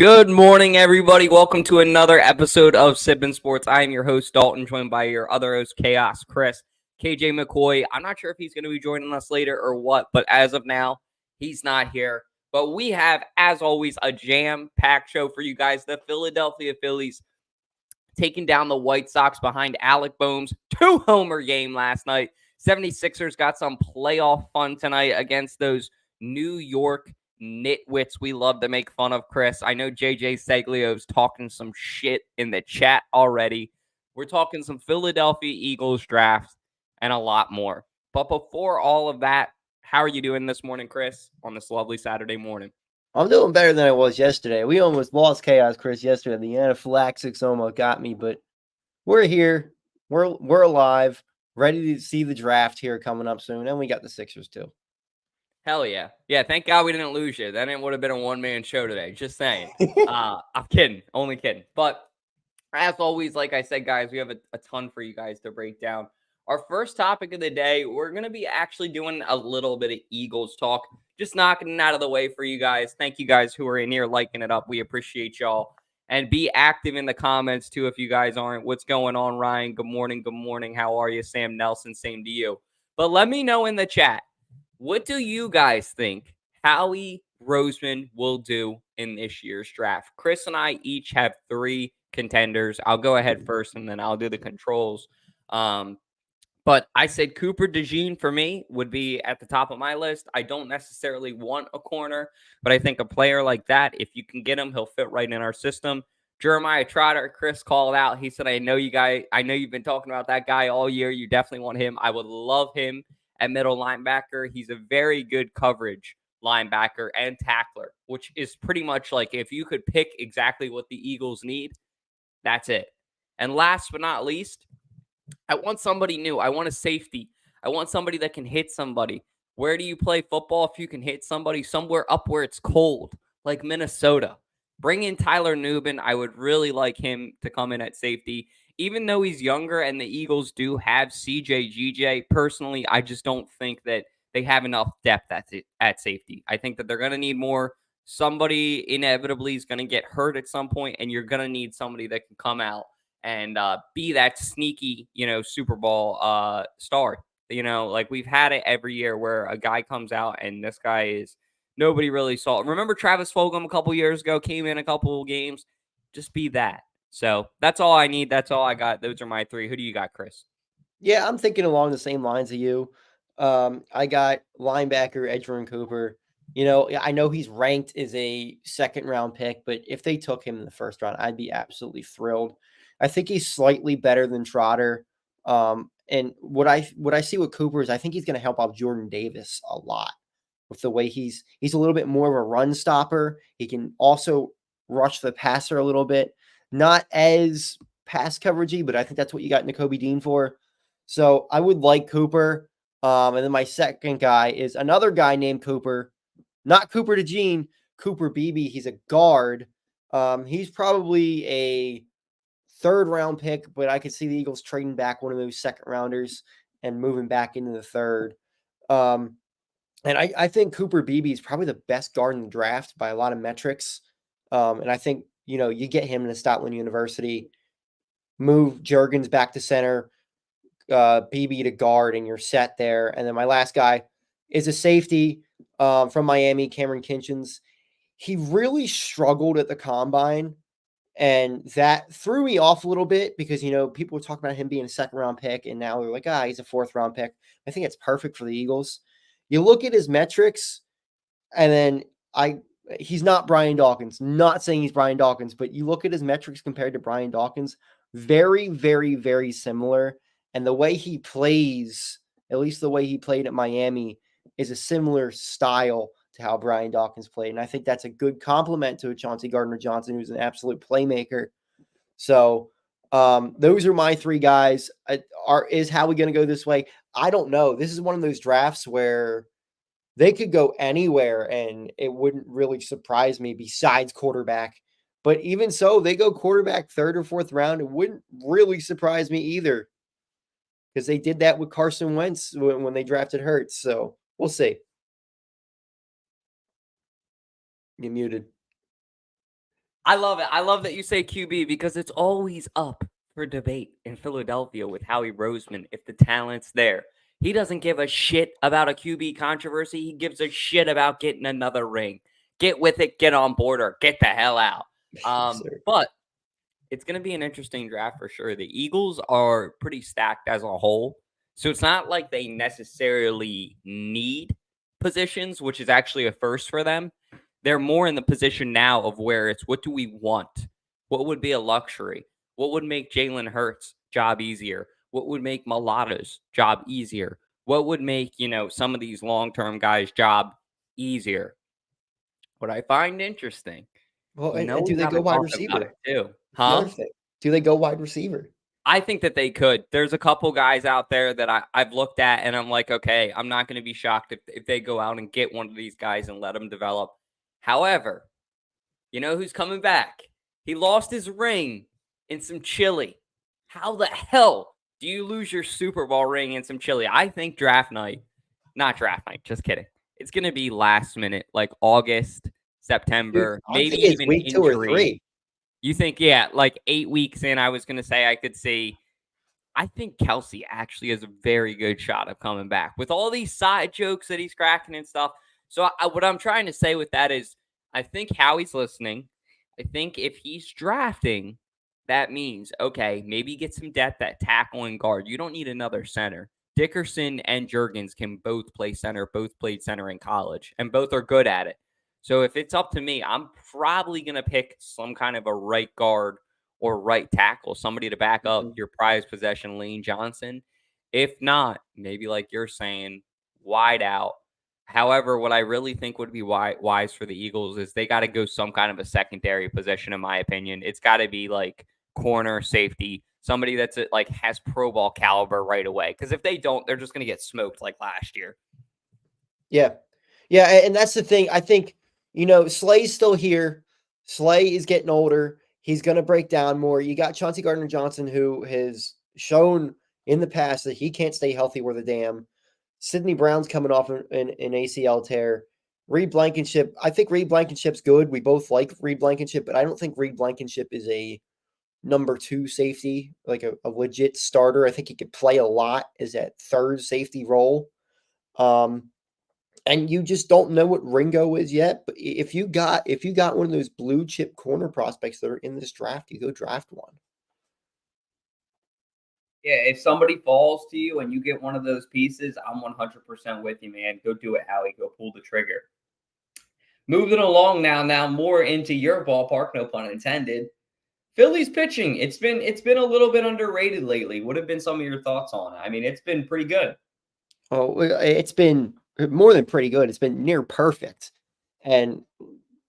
Good morning, everybody. Welcome to another episode of Sippin' Sports. I am your host, Dalton, joined by your other host, Chaos, Chris, KJ McCoy. I'm not sure if he's going to be joining us later or what, but as of now, he's not here. But we have, as always, a jam-packed show for you guys. The Philadelphia Phillies taking down the White Sox behind Alec Bohm's two-homer game last night. 76ers got some playoff fun tonight against those New York nitwits we love to make fun of, Chris. I know JJ Seglio's talking some shit in the chat already. We're talking some Philadelphia Eagles draft and a lot more. But before all of that, how are you doing this morning, Chris, on this lovely Saturday morning? I'm doing better than I was yesterday. We almost lost Chaos, Chris, yesterday. The anaphylaxis almost got me, but we're here. We're alive, ready to see the draft here coming up soon, and we got the Sixers too. Hell yeah. Yeah, thank God we didn't lose you. Then it would have been a one-man show today. Just saying. I'm kidding. Only kidding. But as always, like I said, guys, we have a ton for you guys to break down. Our first topic of the day, we're going to be actually doing a little bit of Eagles talk. Just knocking it out of the way for you guys. Thank you guys who are in here liking it up. We appreciate y'all. And be active in the comments, too, if you guys aren't. What's going on, Ryan? Good morning. Good morning. How are you? Sam Nelson, same to you. But let me know in the chat. What do you guys think Howie Roseman will do in this year's draft? Chris and I each have three contenders. I'll go ahead first, and then I'll do the controls. But I said Cooper DeJean for me would be at the top of my list. I don't necessarily want a corner, but I think a player like that, if you can get him, he'll fit right in our system. Jeremiah Trotter, Chris called out. He said, I know you've been talking about that guy all year. You definitely want him. I would love him at middle linebacker. He's a very good coverage linebacker and tackler, which is pretty much like if you could pick exactly what the Eagles need, that's it. And last but not least, I want somebody new. I want a safety. I want somebody that can hit somebody. Where do you play football if you can hit somebody? Somewhere up where it's cold, like Minnesota. Bring in Tyler Nubin. I would really like him to come in at safety. Even though he's younger and the Eagles do have CJ GJ, personally, I just don't think that they have enough depth at safety. I think that they're going to need more. Somebody inevitably is going to get hurt at some point, and you're going to need somebody that can come out and be that sneaky, Super Bowl star. Like we've had it every year where a guy comes out and this guy is nobody really saw. Remember Travis Fulgham a couple years ago, came in a couple of games. Just be that. So that's all I need. That's all I got. Those are my three. Who do you got, Chris? Yeah, I'm thinking along the same lines of you. I got linebacker Edgerrin Cooper. I know he's ranked as a second-round pick, but if they took him in the first round, I'd be absolutely thrilled. I think he's slightly better than Trotter. And what I see with Cooper is I think he's going to help out Jordan Davis a lot with the way he's a little bit more of a run stopper. He can also rush the passer a little bit. Not as pass coveragey, but I think that's what you got Nakobe Dean for. So I would like Cooper. And then my second guy is another guy named Cooper, not Cooper DeJean, Cooper Beebe. He's a guard. He's probably a third round pick, but I could see the Eagles trading back one of those second rounders and moving back into the third. And I think Cooper Beebe is probably the best guard in the draft by a lot of metrics. And I think, you get him in a Stoutland University, move Juergens back to center, BB to guard, and you're set there. And then my last guy is a safety from Miami, Cameron Kinchens. He really struggled at the combine, and that threw me off a little bit because, people were talking about him being a second-round pick, and now they're like, he's a fourth-round pick. I think it's perfect for the Eagles. You look at his metrics, and then he's not Brian Dawkins. Not saying he's Brian Dawkins, but you look at his metrics compared to Brian Dawkins, very, very, very similar. And the way he plays, at least the way he played at Miami, is a similar style to how Brian Dawkins played. And I think that's a good compliment to Chauncey Gardner-Johnson, who's an absolute playmaker. So those are my three guys. Is Howie going to go this way? I don't know. This is one of those drafts where they could go anywhere and it wouldn't really surprise me besides quarterback. But even so, they go quarterback third or fourth round. It wouldn't really surprise me either, because they did that with Carson Wentz when they drafted Hurts. So we'll see. You're muted. I love it. I love that you say QB because it's always up for debate in Philadelphia with Howie Roseman if the talent's there. He doesn't give a shit about a QB controversy. He gives a shit about getting another ring. Get with it, get on board, or get the hell out. Sir. But it's going to be an interesting draft for sure. The Eagles are pretty stacked as a whole. So it's not like they necessarily need positions, which is actually a first for them. They're more in the position now of where it's what do we want? What would be a luxury? What would make Jalen Hurts' job easier? What would make Mulatto's job easier? What would make, some of these long-term guys' job easier? What I find interesting, Well, and we do they go haven't wide talked about it receiver? too. That's the other Huh? thing. Do they go wide receiver? I think that they could. There's a couple guys out there that I've looked at and I'm like, okay, I'm not going to be shocked if they go out and get one of these guys and let them develop. However, you know who's coming back? He lost his ring in some chili. How the hell do you lose your Super Bowl ring in some chili? I think not draft night, just kidding. It's going to be last minute, like August, Dude, September, I'm maybe thinking it's even week 2 or injury. 3. You think, yeah, like 8 weeks in, I was going to say I could see. I think Kelsey actually has a very good shot of coming back with all these side jokes that he's cracking and stuff. So what I'm trying to say with that is I think Howie's listening. I think if he's drafting, that means, okay, maybe get some depth at tackle and guard. You don't need another center. Dickerson and Juergens can both play center, both played center in college, and both are good at it. So if it's up to me, I'm probably going to pick some kind of a right guard or right tackle, somebody to back up Mhm. your prized possession, Lane Johnson. If not, maybe like you're saying, wide out. However, what I really think would be wise for the Eagles is they got to go some kind of a secondary position, in my opinion. It's got to be like corner, safety, somebody that's like has Pro Bowl caliber right away. Because if they don't, they're just going to get smoked like last year. Yeah. Yeah, and that's the thing. I think, Slay's still here. Slay is getting older. He's going to break down more. You got Chauncey Gardner-Johnson, who has shown in the past that he can't stay healthy worth a damn. Sidney Brown's coming off an ACL tear. Reed Blankenship, I think Reed Blankenship's good. We both like Reed Blankenship, but I don't think Reed Blankenship is a number 2 safety, like a legit starter. I think he could play a lot as that third safety role. And you just don't know what Ringo is yet. But if you got one of those blue chip corner prospects that are in this draft, you go draft one. Yeah, if somebody falls to you and you get one of those pieces, I'm 100% with you, man. Go do it, Howie. Go pull the trigger. Moving along now more into your ballpark, no pun intended. Phillies pitching. It's been a little bit underrated lately. What have been some of your thoughts on it? I mean, it's been pretty good. Oh, it's been more than pretty good. It's been near perfect. And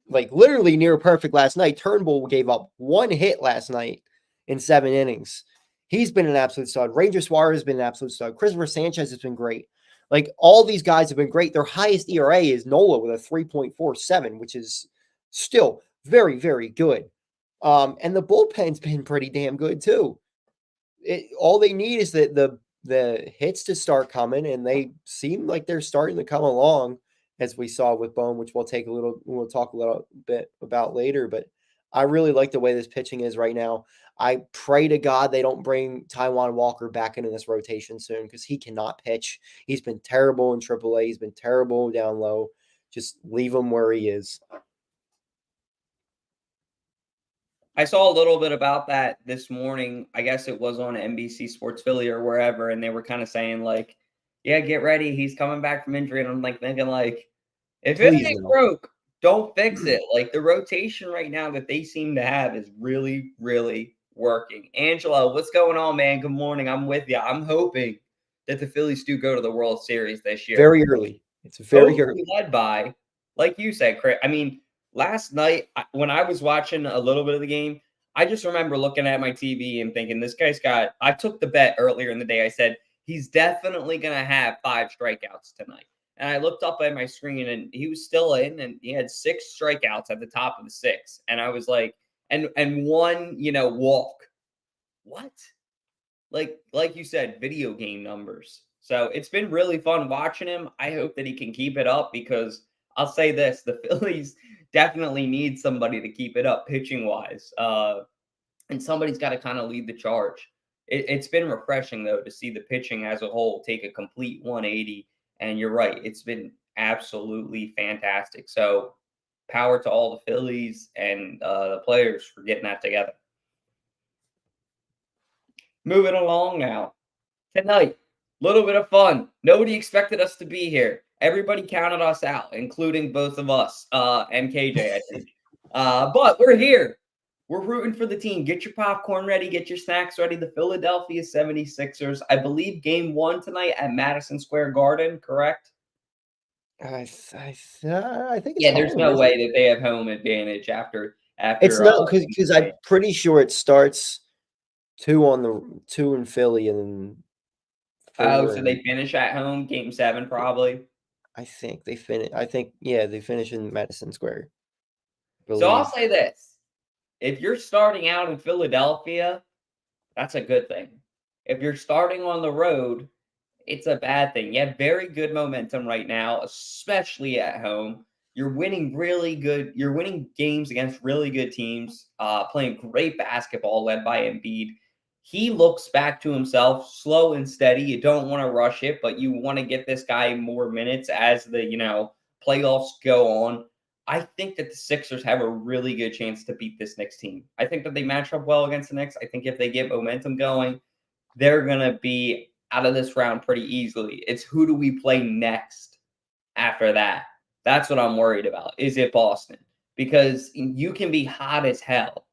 like literally near perfect last night. Turnbull gave up 1 hit last night in 7 innings. He's been an absolute stud. Ranger Suarez has been an absolute stud. Christopher Sanchez has been great. Like all these guys have been great. Their highest ERA is Nola with a 3.47, which is still very, very good. And the bullpen's been pretty damn good too. All they need is that the hits to start coming, and they seem like they're starting to come along, as we saw with Bohm, which we'll talk a little bit about later. But I really like the way this pitching is right now. I pray to God they don't bring Taijuan Walker back into this rotation soon because he cannot pitch. He's been terrible in AAA. He's been terrible down low. Just leave him where he is. I saw a little bit about that this morning. I guess it was on NBC Sports Philly or wherever, and they were kind of saying like, "Yeah, get ready. He's coming back from injury." And I'm like thinking like, if it Please ain't no. broke, don't fix it. Like the rotation right now that they seem to have is really, really working. Angelo, what's going on, man? Good morning. I'm with you. I'm hoping that the Phillies do go to the World Series this year. Very early. It's very Hopefully early. led by, like you said, Chris. I mean, last night when I was watching a little bit of the game, I just remember looking at my TV and thinking, this guy's got. I took the bet earlier in the day. I said he's definitely going to have 5 strikeouts tonight. And I looked up at my screen and he was still in and he had 6 strikeouts at the top of the 6. And I was like, and one, walk. What? Like you said, video game numbers. So it's been really fun watching him. I hope that he can keep it up because I'll say this, the Phillies definitely need somebody to keep it up pitching wise. And somebody's got to kind of lead the charge. It's been refreshing though to see the pitching as a whole take a complete 180. And you're right, it's been absolutely fantastic. So power to all the Phillies and the players for getting that together. Moving along now. Tonight, little bit of fun. Nobody expected us to be here. Everybody counted us out, including both of us, and KJ, I think. But we're here. We're rooting for the team. Get your popcorn ready. Get your snacks ready. The Philadelphia 76ers, I believe, game 1 tonight at Madison Square Garden, correct? I think it's Yeah, there's home, no isn't way it? that they have home advantage after It's after no, because I'm pretty sure it starts 2 in Philly and then oh, 4 so in they finish at home, game 7 probably. I think they finish. I think they finish in Madison Square. I So I'll believe. say this. If you're starting out in Philadelphia, that's a good thing. If you're starting on the road, it's a bad thing. You have very good momentum right now, especially at home. You're winning games against really good teams, playing great basketball led by Embiid. He looks back to himself, slow and steady. You don't want to rush it, but you want to get this guy more minutes as the, playoffs go on. I think that the Sixers have a really good chance to beat this Knicks team. I think that they match up well against the Knicks. I think if they get momentum going, they're going to be out of this round pretty easily. It's who do we play next after that? That's what I'm worried about. Is it Boston? Because you can be hot as hell,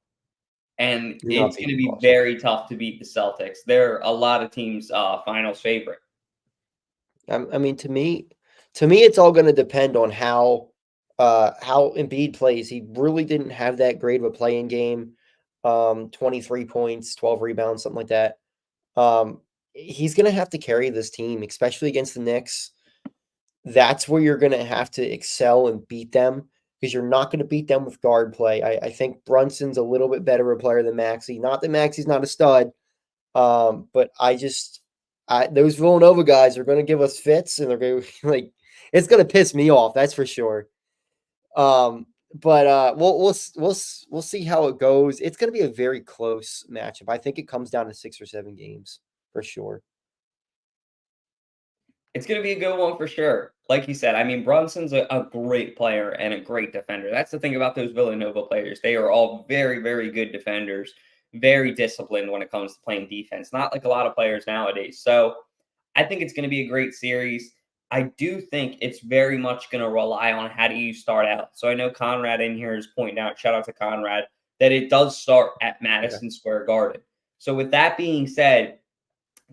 and You're not it's going to beating be Boston. very tough to beat the Celtics. They're a lot of teams' finals favorite. I mean, to me, it's all going to depend on how Embiid plays. He really didn't have that great of a playing game. 23 points, 12 rebounds, something like that. He's going to have to carry this team, especially against the Knicks. That's where you're going to have to excel and beat them because you're not going to beat them with guard play. I think Brunson's a little bit better a player than Maxey. Not that Maxey's not a stud, but those Villanova guys are going to give us fits, and they're going to like it's going to piss me off. That's for sure. But we'll see how it goes. It's going to be a very close matchup. I think it comes down to 6 or 7 games for sure. It's going to be a good one for sure. Like you said, I mean, Brunson's a great player and a great defender. That's the thing about those Villanova players. They are all very, very good defenders, very disciplined when it comes to playing defense, not like a lot of players nowadays. So I think it's going to be a great series. I do think it's very much going to rely on how do you start out. So I know Conrad in here is pointing out, shout out to Conrad, that it does start at Yeah. Madison Square Garden. So with that being said,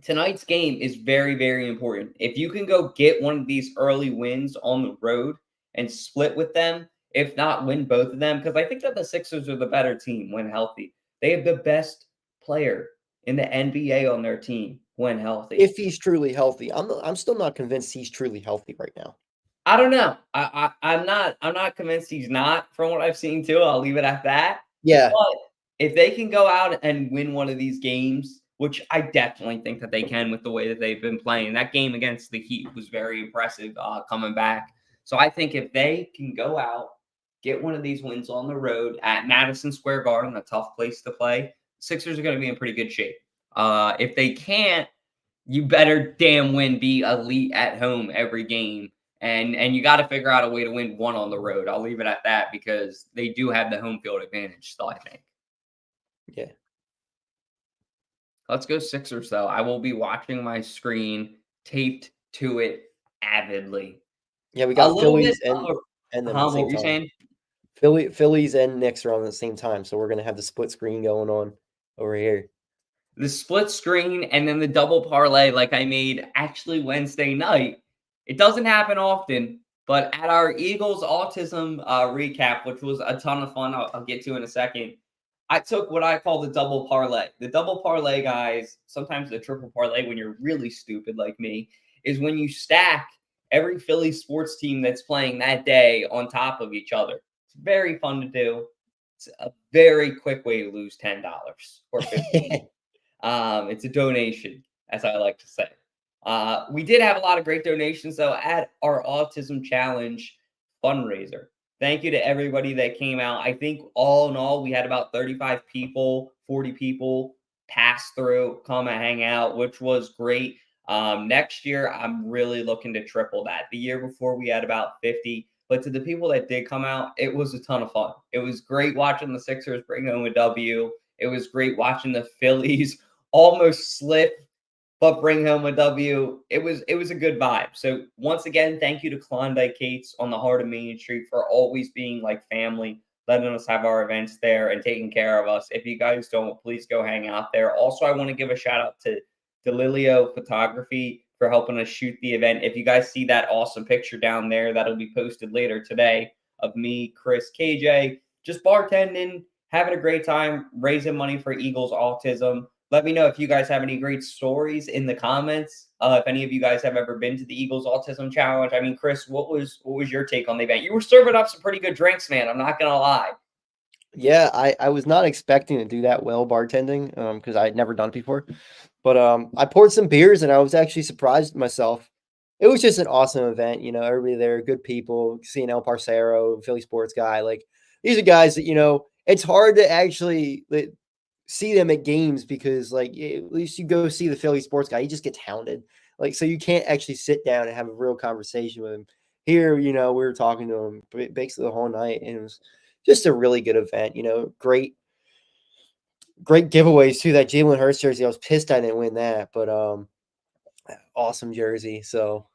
tonight's game is very, very important. If you can go get one of these early wins on the road and split with them, if not win both of them, because I think that the Sixers are the better team when healthy. They have the best player in the NBA on their team when healthy. If he's truly healthy, I'm still not convinced he's truly healthy right now. I don't know. I'm not convinced he's not from what I've seen too. I'll leave it at that. Yeah, But if they can go out and win one of these games, which I definitely think that they can with the way that they've been playing, that game against the Heat was very impressive coming back. So I think if they can go out, get one of these wins on the road at Madison Square Garden, a tough place to play, Sixers are going to be in pretty good shape. If they can't, you better damn win be elite at home every game. And you got to figure out a way to win one on the road. I'll leave it at that because they do have the home field advantage still, I think. yeah, Let's go Sixers, though. I will be watching my screen taped to it avidly. yeah. We A got little bit Phillies of and them at the what same were you time. saying? Phillies and Knicks are on at the same time, so we're gonna have the split screen going on over here. The split screen and then the double parlay like I made actually Wednesday night. It doesn't happen often, but at our Eagles autism recap, which was a ton of fun, I'll get to in a second. I took what I call the double parlay. The double parlay, guys, sometimes the triple parlay when you're really stupid like me, is when you stack every Philly sports team that's playing that day on top of each other. It's very fun to do. It's a very quick way to lose $10 or 15. It's a donation, as I like to say. We did have a lot of great donations, though, at our Autism Challenge fundraiser. Thank you to everybody that came out. I think all in all, we had about 35 people, 40 people pass through, come and hang out, which was great. Next year, I'm really looking to triple that. The year before, we had about 50. But to the people that did come out, it was a ton of fun. It was great watching the Sixers bring home a W. It was great watching the Phillies almost slip but bring home a W. It was a good vibe. So once again, thank you to Klondike Kate's on the heart of Main Street for always being like family, letting us have our events there and taking care of us. If you guys don't, please go hang out there. Also, I want to give a shout out to Delilio Photography for helping us shoot the event. If you guys see that awesome picture down there, that'll be posted later today of me, Chris, KJ, just bartending, having a great time, raising money for Eagles Autism. Let me know if you guys have any great stories in the comments. If any of you guys have ever been to the Eagles Autism Challenge. I mean, Chris, what was your take on the event? You were serving up some pretty good drinks, man. I'm not gonna lie. Yeah, I was not expecting to do that well bartending because I had never done it before. But I poured some beers and I was actually surprised myself. It was just an awesome event. Everybody there, good people. Seeing El Parcero, Philly sports guy. Like, these are guys that, it's hard to actually see them at games because, like, at least you go see the Philly sports guy, he just gets hounded. Like, so you can't actually sit down and have a real conversation with him. Here, we were talking to him basically the whole night, and it was just a really good event. Great giveaways too. That Jalen Hurts jersey, I was pissed I didn't win that, but awesome jersey. So,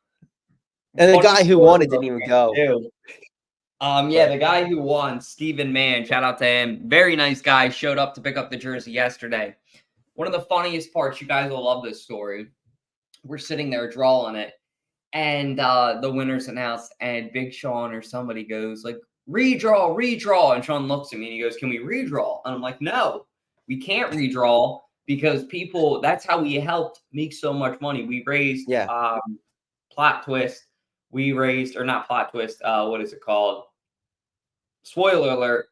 and the Funny guy who story won it about didn't even that, go. too. Yeah, the guy who won, Stephen Mann, shout out to him. Very nice guy, showed up to pick up the jersey yesterday. One of the funniest parts, you guys will love this story. We're sitting there drawing it, and the winner's announced, and Big Sean or somebody goes like, redraw. And Sean looks at me and he goes, can we redraw? And I'm like, no, we can't redraw because people, that's how we helped make so much money. We raised plot twist. We raised, or not plot twist, what is it called? Spoiler alert.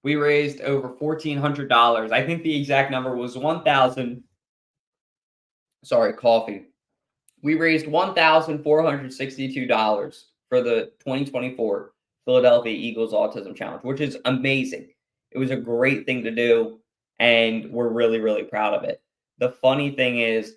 We raised over $1,400. I think the exact number was 1,000. Sorry, coffee. We raised $1,462 for the 2024 Philadelphia Eagles Autism Challenge, which is amazing. It was a great thing to do, and we're really, really proud of it. The funny thing is,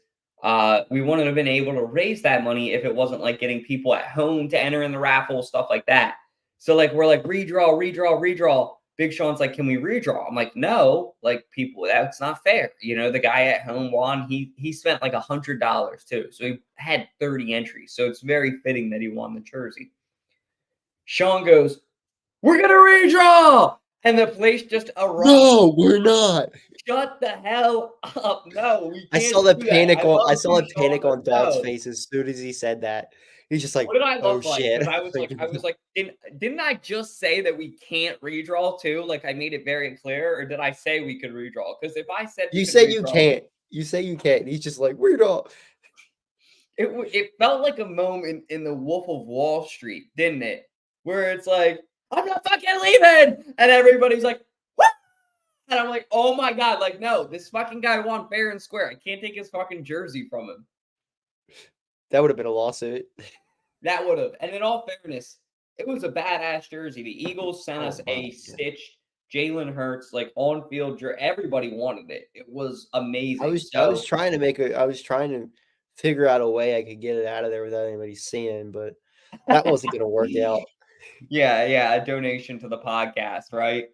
we wouldn't have been able to raise that money if it wasn't like getting people at home to enter in the raffle, stuff like that. So like we're like redraw. Big Sean's like, can we redraw? I'm like, no, like people, that's not fair. The guy at home won. He spent like $100 too. So he had 30 entries. So it's very fitting that he won the jersey. Sean goes, we're gonna redraw. And the place just erupts. No, we're not. Shut the hell up. No, we can't. I saw the panic on Dalt's No. face as soon as he said that. He's just like, What did I oh look like? shit. I was like, didn't I just say that we can't redraw too? Like I made it very clear, or did I say we could redraw? Because if I said you say you can't, you say you can't. He's just like, redraw. It felt like a moment in the Wolf of Wall Street, didn't it? Where it's like, I'm not fucking leaving, and everybody's like, what? And I'm like, oh my god, like no, this fucking guy won fair and square. I can't take his fucking jersey from him. That would have been a lawsuit. That would have. And in all fairness, it was a badass jersey. The Eagles sent us a stitched Jalen Hurts, like on-field jersey. Everybody wanted it. It was amazing. I was trying to figure out a way I could get it out of there without anybody seeing, but that wasn't going to work out. Yeah, a donation to the podcast, right?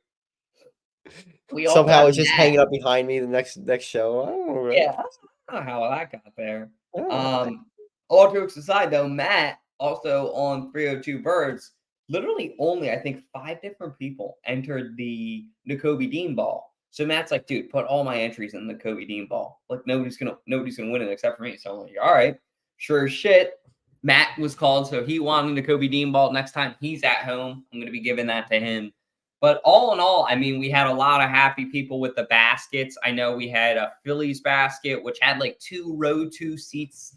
Somehow it's just hanging up behind me the next show. I don't know. Yeah, I don't know how that got there. All jokes aside, though, Matt also on 302 Birds, literally only I think 5 different people entered the Kobe Dean ball. So Matt's like, dude, put all my entries in the Kobe Dean ball. Like nobody's gonna win it except for me. So I'm like, all right, sure as shit. Matt was called, so he won the Kobe Dean ball. Next time he's at home, I'm gonna be giving that to him. But all in all, I mean, we had a lot of happy people with the baskets. I know we had a Phillies basket, which had like 2 row 2 seats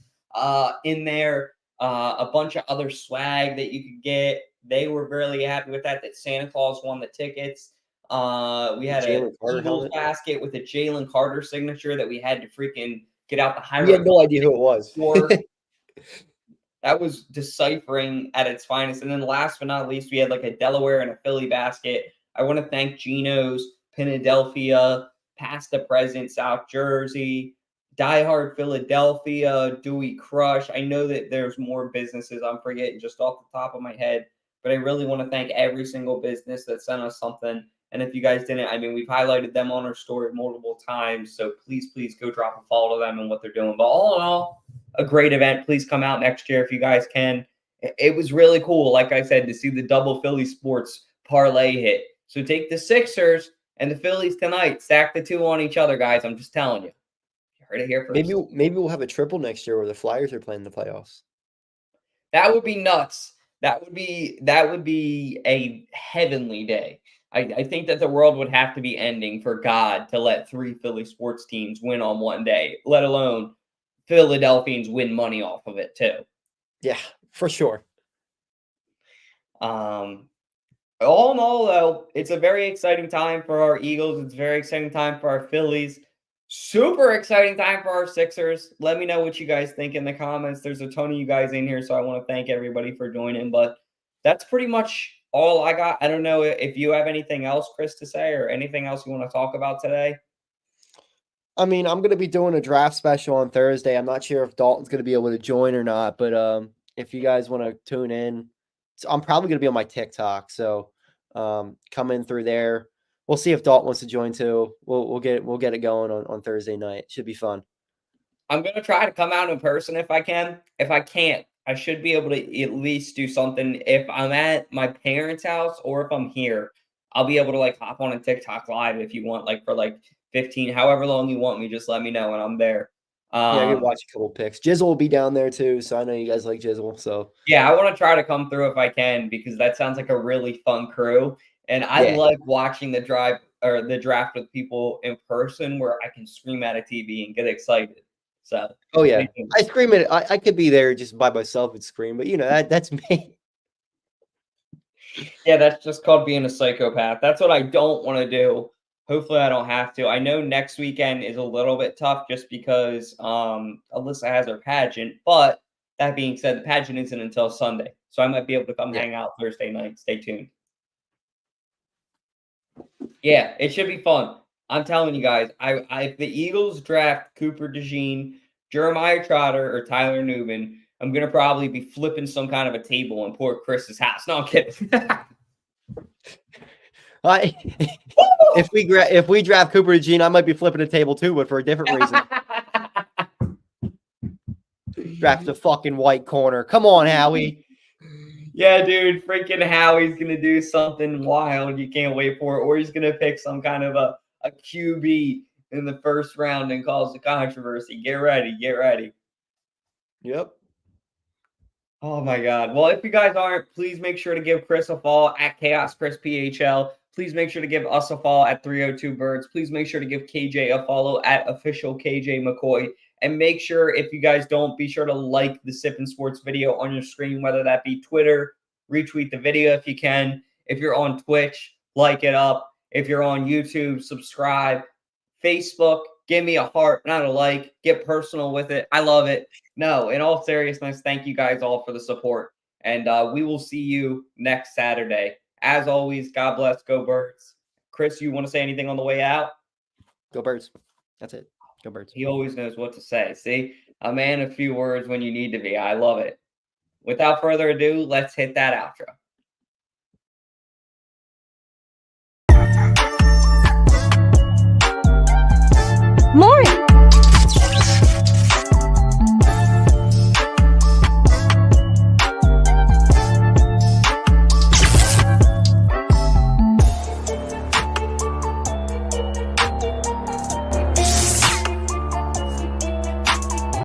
in there, a bunch of other swag that you could get. They were really happy with that Santa Claus won the tickets. We had a Eagles basket with a Jalen Carter signature that we had to freaking get out the high. We had no idea who it was. That was deciphering at its finest. And then last but not least, we had like a Delaware and a Philly basket. I want to thank Geno's, Philadelphia, Past the Present, South Jersey, Diehard Philadelphia, Dewey Crush. I know that there's more businesses I'm forgetting just off the top of my head, but I really want to thank every single business that sent us something. And if you guys didn't, I mean, we've highlighted them on our story multiple times. So please go drop a follow to them and what they're doing. But all in all, a great event. Please come out next year if you guys can. It was really cool, like I said, to see the double Philly sports parlay hit. So take the Sixers and the Phillies tonight. Stack the two on each other, guys. I'm just telling you. You heard it here first. Maybe we'll have a triple next year where the Flyers are playing the playoffs. That would be nuts. That would be a heavenly day. I think that the world would have to be ending for God to let 3 Philly sports teams win on one day, let alone Philadelphians win money off of it too. Yeah, for sure. All in all, though, it's a very exciting time for our Eagles. It's a very exciting time for our Phillies. Super exciting time for our Sixers. Let me know what you guys think in the comments. There's a ton of you guys in here, so I want to thank everybody for joining. But that's pretty much all I got. I don't know if you have anything else, Chris, to say or anything else you want to talk about today. I mean, I'm going to be doing a draft special on Thursday. I'm not sure if Dalton's going to be able to join or not, but if you guys want to tune in, I'm probably going to be on my TikTok. So come in through there. We'll see if Dalton wants to join too. We'll get it going on Thursday night. It should be fun. I'm going to try to come out in person if I can. If I can't, I should be able to at least do something. If I'm at my parents' house or if I'm here, I'll be able to like hop on a TikTok live if you want, like for like 15, however long you want me, just let me know and I'm there. Yeah, I can watch a couple picks. Jizzle will be down there too, so I know you guys like Jizzle. So yeah, I want to try to come through if I can because that sounds like a really fun crew. And I like watching the draft with people in person where I can scream at a TV and get excited. So yeah, I scream at it. I could be there just by myself and scream, but you know that's me. Yeah, that's just called being a psychopath. That's what I don't want to do. Hopefully I don't have to. I know next weekend is a little bit tough just because Alyssa has her pageant. But that being said, the pageant isn't until Sunday. So I might be able to come hang out Thursday night. Stay tuned. Yeah, it should be fun. I'm telling you guys, if the Eagles draft Cooper DeJean, Jeremiah Trotter, or Tyler Newman, I'm going to probably be flipping some kind of a table in poor Chris's house. No, I'm kidding. If we draft Cooper DeJean, I might be flipping a table too, but for a different reason. Draft the fucking white corner. Come on, Howie. Yeah, dude, freaking Howie's going to do something wild. You can't wait for it. Or he's going to pick some kind of a QB in the first round and cause a controversy. Get ready. Yep. Oh, my God. Well, if you guys aren't, please make sure to give Chris a follow at Chaos Chris PHL. Please make sure to give us a follow at 302 Birds. Please make sure to give KJ a follow at official KJ McCoy. And make sure, if you guys don't, be sure to like the Sippin' Sports video on your screen, whether that be Twitter, retweet the video if you can. If you're on Twitch, like it up. If you're on YouTube, subscribe. Facebook, give me a heart, not a like. Get personal with it. I love it. No, in all seriousness, thank you guys all for the support. And we will see you next Saturday. As always, God bless. Go Birds. Chris, you want to say anything on the way out? Go Birds. That's it. Go Birds. He always knows what to say. See, a man of few words when you need to be. I love it. Without further ado, let's hit that outro. Maury.